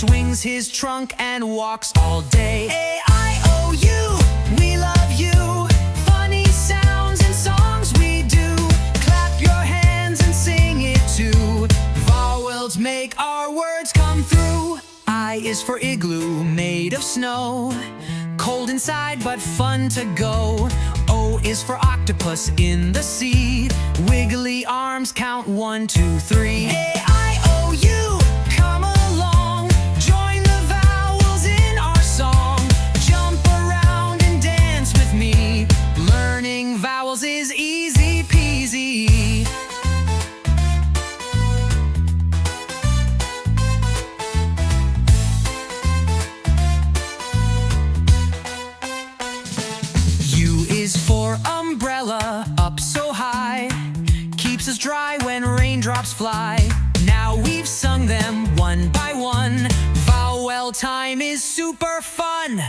swings his trunk and walks all day. A.I.O.U, we love you. Funny sounds and songs we do. Clap your hands and sing it too. Vowels make our words come through. I is for igloo, made of snow. Cold inside but fun to go. O is for octopus in the sea. Wiggly arms count 1, 2, 3. A.I.O.U, come along. Join the vowels in our song. Jump around and dance with me. Learning vowels is easy peasy. U is for umbrella, up so high. Keeps us dry when raindrops fly. Now we've sung them one by one. Vowel time is super fun.